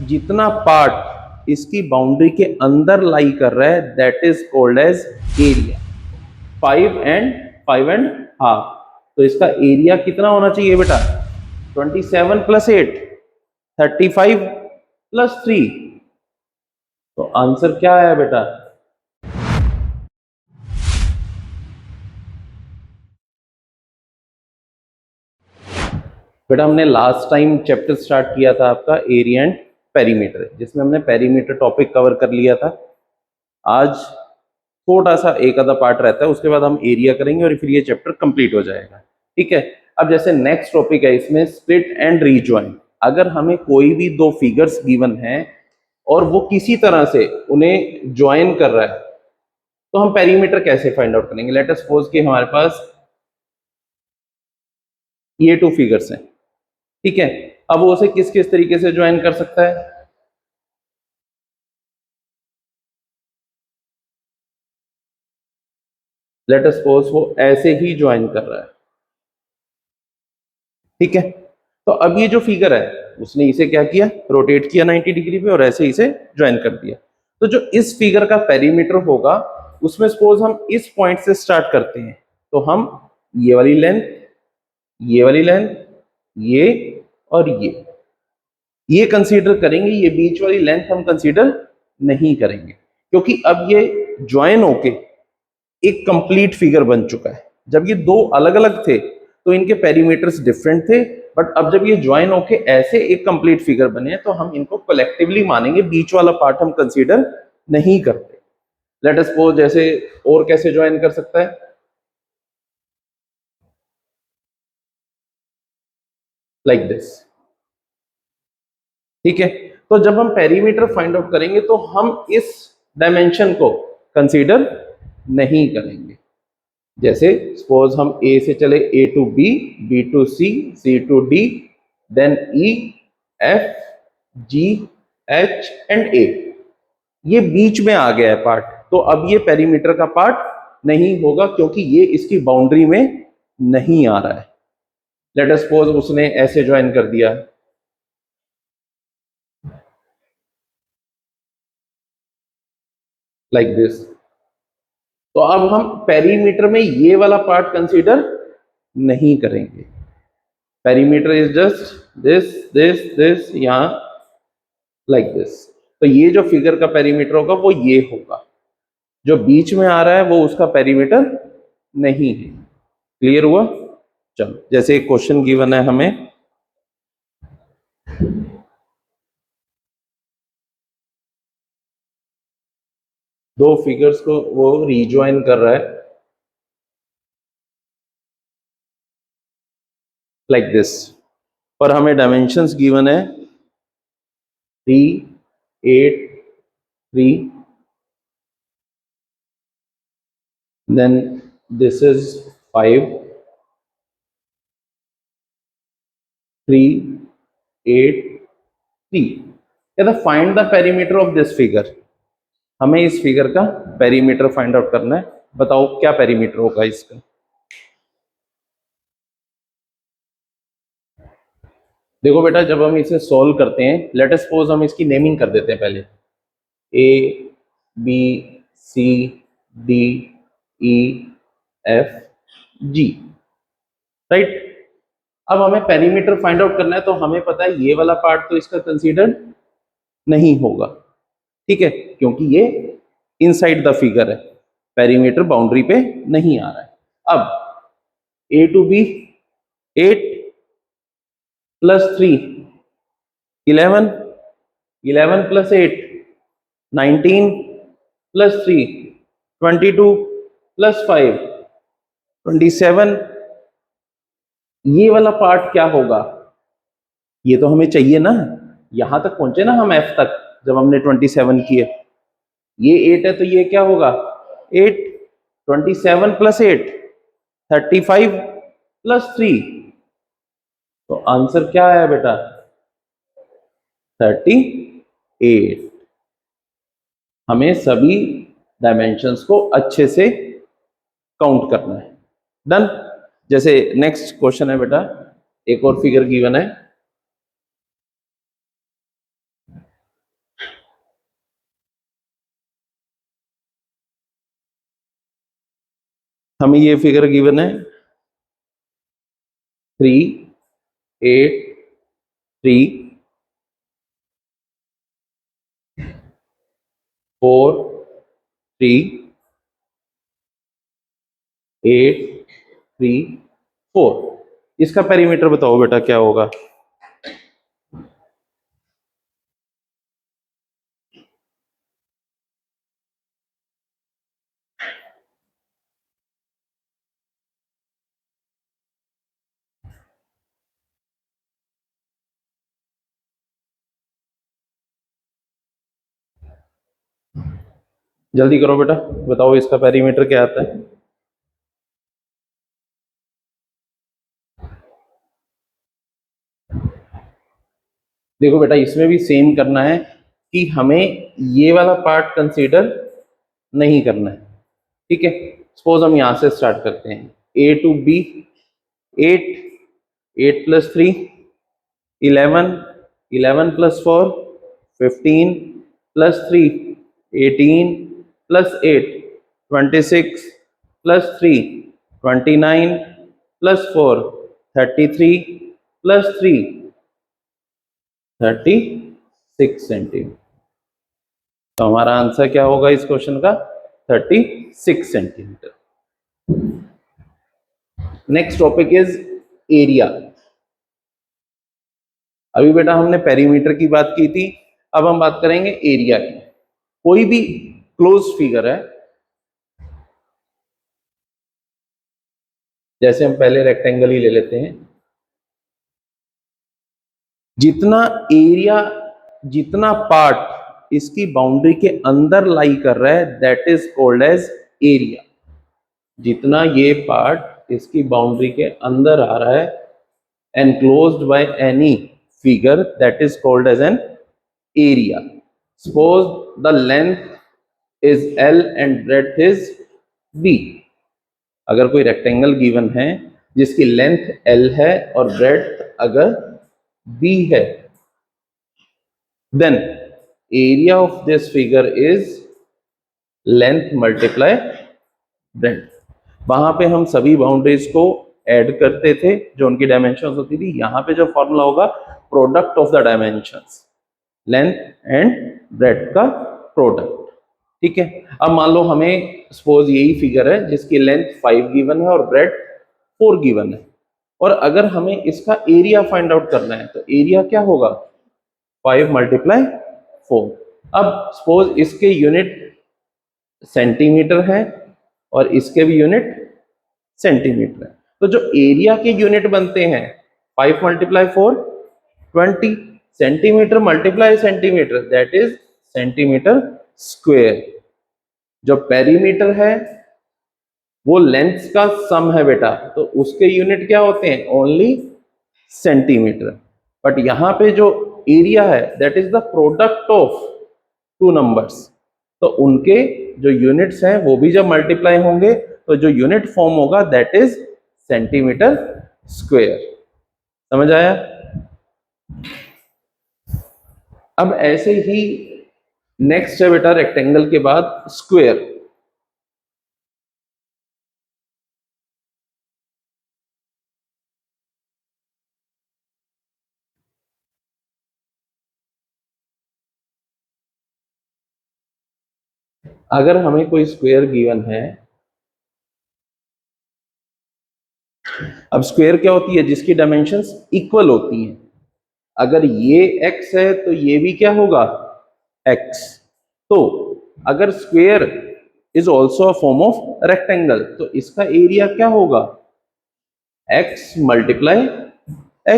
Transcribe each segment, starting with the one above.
जितना पार्ट इसकी बाउंड्री के अंदर लाई कर रहा है that is called as area. 5 and 5.5। तो इसका एरिया कितना होना चाहिए बेटा? 27 + 8, 35 + 3। तो आंसर क्या आया बेटा? बेटा हमने लास्ट टाइम चैप्टर स्टार्ट किया था आपका एरिया एंड पेरीमीटर, जिसमें हमने पेरीमीटर टॉपिक कवर कर लिया था। आज थोड़ा सा एक आधा पार्ट रहता है, उसके बाद हम एरिया करेंगे और फिर ये चैप्टर कंप्लीट हो जाएगा। ठीक है। अब जैसे नेक्स्ट टॉपिक है इसमें स्प्लिट एंड रीजॉइन। अगर हमें कोई भी दो फिगर्स गिवन है और वो किसी तरह से उन्हें ज्वाइन कर रहा है तो हम पेरीमीटर कैसे फाइंड आउट करेंगे? लेट अस सपोज कि हमारे पास ये 2 फिगर्स हैं। ठीक है। अब वो उसे किस किस तरीके से ज्वाइन कर सकता है? लेट अस सपोज वो ऐसे ही ज्वाइन कर रहा है। ठीक है। तो अब ये जो फिगर है उसने इसे क्या किया? रोटेट किया 90 डिग्री पे और ऐसे इसे ज्वाइन कर दिया। तो जो इस फिगर का पेरीमीटर होगा उसमें सपोज हम इस पॉइंट से स्टार्ट करते हैं तो हम ये वाली लेंथ, ये वाली लेंथ, ये और ये कंसीडर करेंगे। ये बीच वाली लेंथ हम कंसीडर नहीं करेंगे क्योंकि अब ये ज्वाइन होके एक कंप्लीट फिगर बन चुका है। जब ये दो अलग अलग थे तो इनके पेरीमीटर्स डिफरेंट थे, बट अब जब ये ज्वाइन होके ऐसे एक कंप्लीट फिगर बने तो हम इनको कलेक्टिवली मानेंगे, बीच वाला पार्ट हम कंसीडर नहीं करते। लेट अस सपोज जैसे और कैसे ज्वाइन कर सकता है? Like this. ठीक है। तो जब हम पेरीमीटर फाइंड आउट करेंगे तो हम इस डायमेंशन को कंसीडर नहीं करेंगे। जैसे सपोज हम ए से चले, A to B, B to C, C to D, then E, F, G, H and A. ये बीच में आ गया है पार्ट, तो अब ये पेरीमीटर का पार्ट नहीं होगा क्योंकि ये इसकी बाउंड्री में नहीं आ रहा है। लेट अस सपोज उसने ऐसे ज्वाइन कर दिया, लाइक दिस। तो अब हम पेरीमीटर में ये वाला पार्ट कंसीडर नहीं करेंगे। पेरीमीटर इज जस्ट दिस यहां, लाइक दिस। तो ये जो फिगर का पेरीमीटर होगा वो ये होगा। जो बीच में आ रहा है वो उसका पेरीमीटर नहीं है। क्लियर हुआ? चलो, जैसे एक क्वेश्चन गिवन है हमें, दो फिगर्स को वो रीज्वाइन कर रहा है लाइक दिस, और हमें डायमेंशंस गिवन है 3, 8, 3, then this is 5, 3, 8, 3। कहता find the perimeter of this figure. हमें इस फिगर का पेरीमीटर फाइंड आउट करना है। बताओ क्या पेरीमीटर होगा इसका? देखो बेटा, जब हम इसे सॉल्व करते हैं, लेट अस सपोज हम इसकी नेमिंग कर देते हैं पहले, ए, बी, सी, डी, ई, एफ, जी। राइट। अब हमें पेरीमीटर फाइंड आउट करना है तो हमें पता है ये वाला पार्ट तो इसका कंसीडर नहीं होगा। ठीक है, क्योंकि ये इनसाइड द फिगर है, पेरीमीटर बाउंड्री पे नहीं आ रहा है। अब ए टू बी, 8 + 3, 11, 11 + 8, 19 + 3, 22 + 5, 27। ये वाला पार्ट क्या होगा? ये तो हमें चाहिए ना, यहां तक पहुंचे ना हम एफ तक जब हमने 27 किए। ये 8 है तो ये क्या होगा? 8, 27 + 8, 35 + 3। तो आंसर क्या आया बेटा? 38। हमें सभी डायमेंशंस को अच्छे से काउंट करना है। डन। जैसे नेक्स्ट क्वेश्चन है बेटा, एक और फिगर गिवन है, हमें ये फिगर गिवन है 3 8 3 4 3 8 3 4। इसका पेरीमीटर बताओ बेटा क्या होगा। जल्दी करो बेटा, बताओ इसका पेरीमीटर क्या आता है। देखो बेटा इसमें भी सेम करना है कि हमें ये वाला पार्ट कंसीडर नहीं करना है, ठीक है। सपोज हम यहां से स्टार्ट करते हैं, A to B, 8 8 plus 3 11 11 plus 4 15 plus 3 18 plus 8 26 plus 3 29 plus 4 33 plus 3 36 centimetre. तो हमारा आंसर क्या होगा इस क्वेश्चन का, 36 centimetre. Next topic is area. अभी बेटा हमने पेरीमीटर की बात की थी, अब हम बात करेंगे एरिया की। कोई भी क्लोज फिगर है, जैसे हम पहले रेक्टेंगल ही ले लेते हैं, जितना एरिया, जितना पार्ट इसकी बाउंड्री के अंदर लाई कर रहा है that is called as area. जितना ये पार्ट इसकी बाउंड्री के अंदर आ रहा है enclosed by any figure that is called as an area. Suppose the length is L and breadth is B. अगर कोई रेक्टेंगल गिवन है जिसकी लेंथ L है और ब्रेड्थ अगर B है, then area of this figure is length multiply breadth। वहां पे हम सभी बाउंड्रीज को ऐड करते थे जो उनकी डायमेंशंस होती थी। यहां पे जो फॉर्मूला होगा product of the dimensions, length and breadth का प्रोडक्ट, ठीक है। अब मान लो हमें सपोज यही फिगर है जिसकी लेंथ 5 गिवन है और ब्रेड्थ 4 गिवन है, और अगर हमें इसका एरिया फाइंड आउट करना है तो एरिया क्या होगा, 5 मल्टीप्लाई 4। अब सपोज इसके यूनिट सेंटीमीटर है और इसके भी यूनिट सेंटीमीटर है, तो जो एरिया के यूनिट बनते हैं 5 multiply 4 20, centimetre multiply centimetre that is centimetre square. जो पेरीमीटर है वो लेंथ्स का सम है बेटा, तो उसके यूनिट क्या होते हैं, ओनली सेंटीमीटर। बट यहां पे जो एरिया है that is the product of two numbers, तो उनके जो यूनिट्स हैं वो भी जब मल्टीप्लाई होंगे तो जो यूनिट फॉर्म होगा दैट इज सेंटीमीटर स्क्वेयर। समझ आया। अब ऐसे ही नेक्स्ट है बेटा रेक्टेंगल के बाद स्क्वायर। अगर हमें कोई स्क्वायर गिवन है, अब स्क्वायर क्या होती है, जिसकी डायमेंशंस इक्वल होती हैं। अगर ये x है तो ये भी क्या होगा, x। तो अगर square is also a form of rectangle तो इसका एरिया क्या होगा, x multiply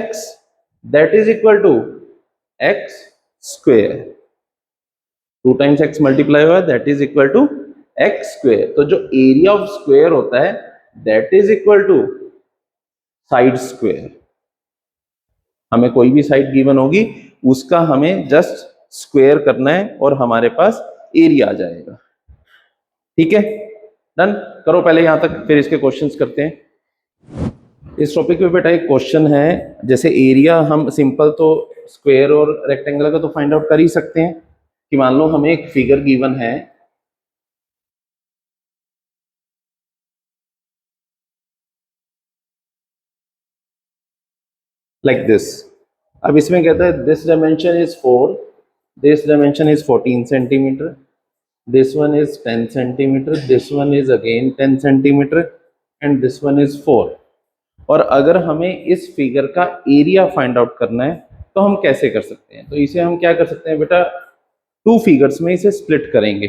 x, that is equal to x square. 2 times x multiply हुआ that is equal to x square. तो जो एरिया ऑफ स्क्वायर होता है that is equal to side square. हमें कोई भी साइड गिवन होगी उसका हमें जस्ट स्क्वायर करना है और हमारे पास एरिया आ जाएगा, ठीक है। डन करो पहले यहां तक, फिर इसके क्वेश्चंस करते हैं। इस टॉपिक पे बेटा एक क्वेश्चन है, जैसे एरिया हम सिंपल तो स्क्वायर और रेक्टेंगल का तो फाइंड आउट कर ही सकते हैं कि मान लो हमें एक फिगर गिवन है लाइक दिस। अब इसमें कहता है this dimension is 4, this dimension is 14 centimetre, this one is 10 centimeter, this one is again 10 centimeter and this one is 4। और अगर हमें इस फिगर का एरिया फाइंड आउट करना है तो हम कैसे कर सकते हैं? तो इसे हम क्या कर सकते हैं बेटा, टू फिगर्स में इसे स्प्लिट करेंगे।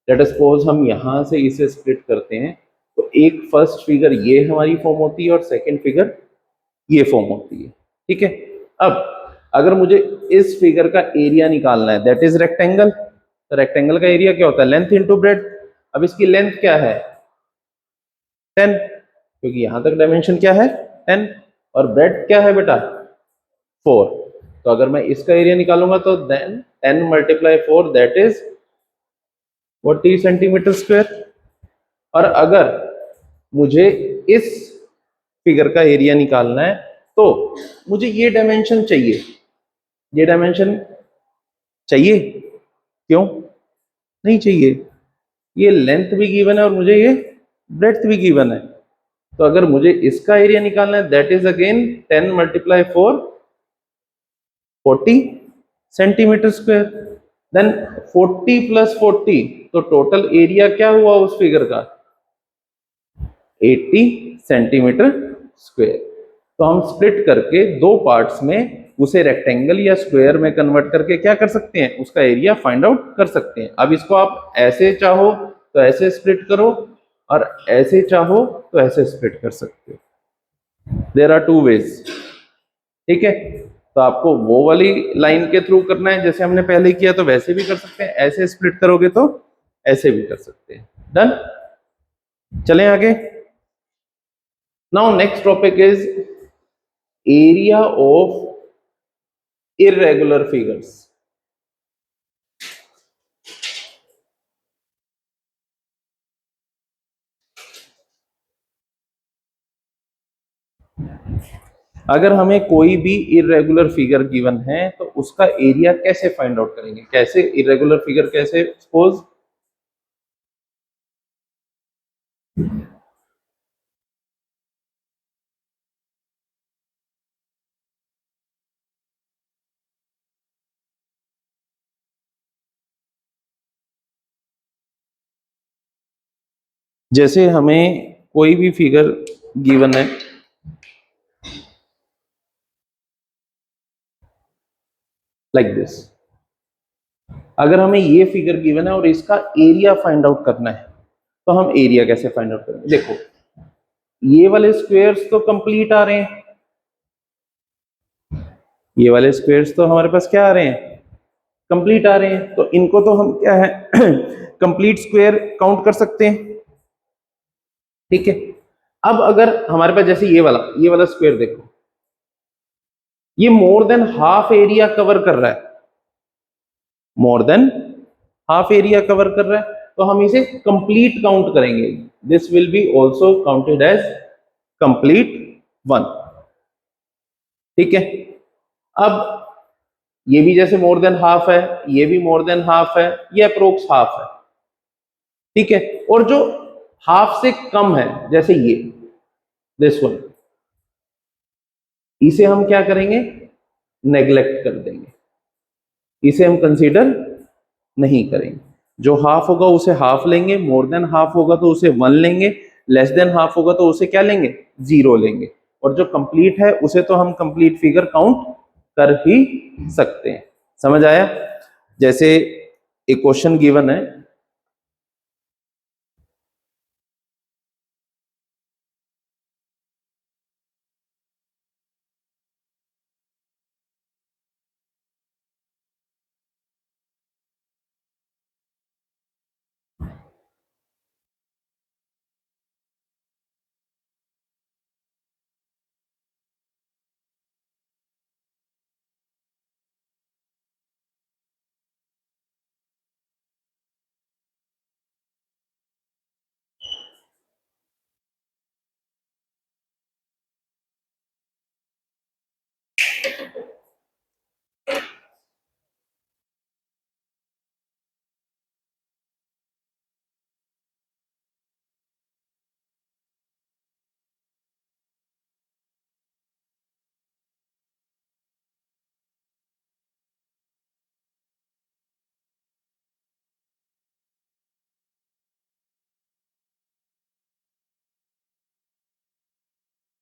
लेट अस सपोज हम यहां से इसे स्प्लिट करते हैं, तो एक फर्स्ट फिगर ये हमारी फॉर्म होती है और सेकंड फिगर ये फॉर्म होती है, ठीक है। अब अगर मुझे इस फिगर का एरिया निकालना है, दैट इज रेक्टेंगल, तो रेक्टेंगल का एरिया क्या होता है? Length into breadth. अब इसकी लेंथ क्या है? 10, क्योंकि यहां तक डायमेंशन क्या है? 10, और ब्रेड क्या है बेटा? 4। तो अगर मैं इसका एरिया निकालूंगा तो then 10 multiply 4 that is 40 centimetre square. और अगर मुझे इस फिगर का एरिया निकालना है तो मुझे ये डायमेंशन चाहिए, ये डायमेंशन चाहिए, क्यों नहीं चाहिए? ये लेंथ भी गिवन है और मुझे ये ब्रेड्थ भी गिवन है। तो अगर मुझे इसका एरिया निकालना है that is again 10 multiply 4 40 centimetre square. Then 40 plus 40, तो टोटल एरिया क्या हुआ उस फिगर का? 80 सेंटीमीटर स्क्वायर। तो हम स्प्लिट करके दो पार्ट्स में उसे रेक्टेंगल या स्क्वायर में कन्वर्ट करके क्या कर सकते हैं? उसका एरिया फाइंड आउट कर सकते हैं। अब इसको आप ऐसे चाहो तो ऐसे स्प्लिट करो और ऐसे चाहो तो ऐसे स्प्लिट कर सकते हो। देयर आर टू वेज, ठीक है। तो आपको वो वाली लाइन के थ्रू करना है जैसे हमने पहले किया, तो वैसे भी कर सकते हैं, ऐसे स्प्लिट करोगे तो ऐसे भी कर सकते हैं। डन, चलें आगे। Now next topic is area of irregular figures. अगर हमें कोई भी इर्रेगुलर फिगर गिवन है तो उसका एरिया कैसे फाइंड आउट करेंगे? कैसे इर्रेगुलर फिगर, कैसे? सपोज जैसे हमें कोई भी फिगर गिवन है, लाइक दिस। अगर हमें ये फिगर गिवन है और इसका एरिया फाइंड आउट करना है तो हम एरिया कैसे फाइंड आउट करेंगे? देखो, ये वाले स्क्वायर्स तो कंप्लीट आ रहे हैं, ये वाले स्क्वायर्स तो हमारे पास क्या आ रहे हैं? कंप्लीट आ रहे हैं। तो इनको तो हम क्या है कंप्लीट स्क्वायर काउंट कर सकते हैं, ठीक है। अब अगर हमारे पास जैसे ये वाला स्क्वायर देखो, ये more than half area cover कर रहा है, more than half area cover कर रहा है, तो हम इसे कंप्लीट काउंट करेंगे। This will be also counted as complete one, ठीक है। अब ये भी जैसे मोर देन हाफ है, ये भी मोर देन हाफ है, ये अप्रोक्स हाफ है, ठीक है। और जो हाफ से कम है जैसे ये दिस वन, इसे हम क्या करेंगे? नेग्लेक्ट कर देंगे, इसे हम कंसीडर नहीं करेंगे। जो हाफ होगा उसे हाफ लेंगे, मोर देन हाफ होगा तो उसे वन लेंगे, लेस देन हाफ होगा तो उसे क्या लेंगे? जीरो लेंगे। और जो कंप्लीट है उसे तो हम कंप्लीट फिगर काउंट कर ही सकते हैं। समझ आया? जैसे एक क्वेश्चन गिवन है,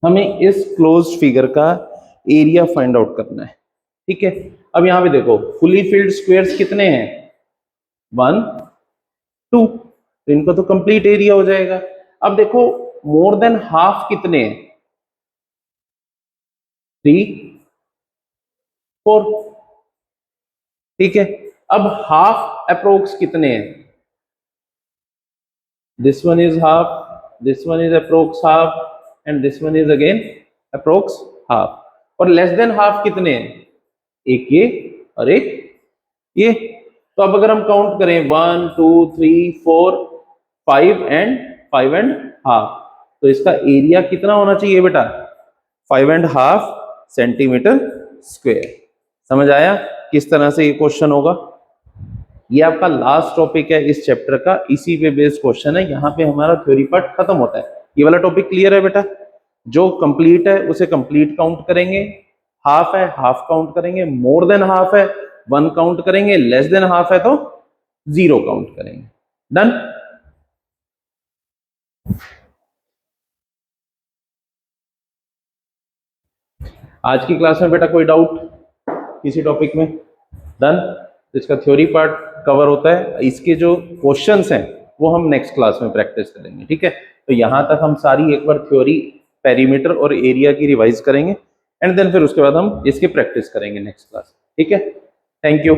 हमें इस क्लोज्ड फिगर का एरिया फाइंड आउट करना है, ठीक है। अब यहाँ पे देखो फुली फिल्ड स्क्वायर्स कितने हैं, 1 2, तो इनको तो कंप्लीट एरिया हो जाएगा। अब देखो मोर देन हाफ कितने हैं, 3 4, ठीक है। अब हाफ अप्रोक्स कितने हैं, this one is half, this one is approx half and this one is again approx half. और लेस देन हाफ कितने हैं, एक ये और एक ये। तो अब अगर हम काउंट करें 1 2 3 4 5 एंड हाफ, तो इसका एरिया कितना होना चाहिए बेटा, 5.5 सेंटीमीटर स्क्वायर। समझ आया किस तरह से ये क्वेश्चन होगा। ये आपका लास्ट टॉपिक है इस चैप्टर का, इसी पे बेस्ड क्वेश्चन है। यहाँ पे हमारा थ्योरी पार्ट खत्म होता है। ये वाला टॉपिक क्लियर है बेटा, जो कंप्लीट है उसे कंप्लीट काउंट करेंगे, हाफ है हाफ काउंट करेंगे, मोर देन हाफ है 1 काउंट करेंगे, लेस देन हाफ है तो 0 काउंट करेंगे। डन। आज की क्लास में बेटा कोई डाउट किसी टॉपिक में? डन। इसका थ्योरी पार्ट कवर होता है, इसके जो क्वेश्चंस हैं वो हम नेक्स्ट क्लास में प्रैक्टिस करेंगे, ठीक है। तो यहां तक हम सारी एक बार थ्योरी, पेरीमीटर और एरिया की रिवाइज करेंगे एंड देन फिर उसके बाद हम इसकी प्रैक्टिस करेंगे नेक्स्ट क्लास, ठीक है। Thank you.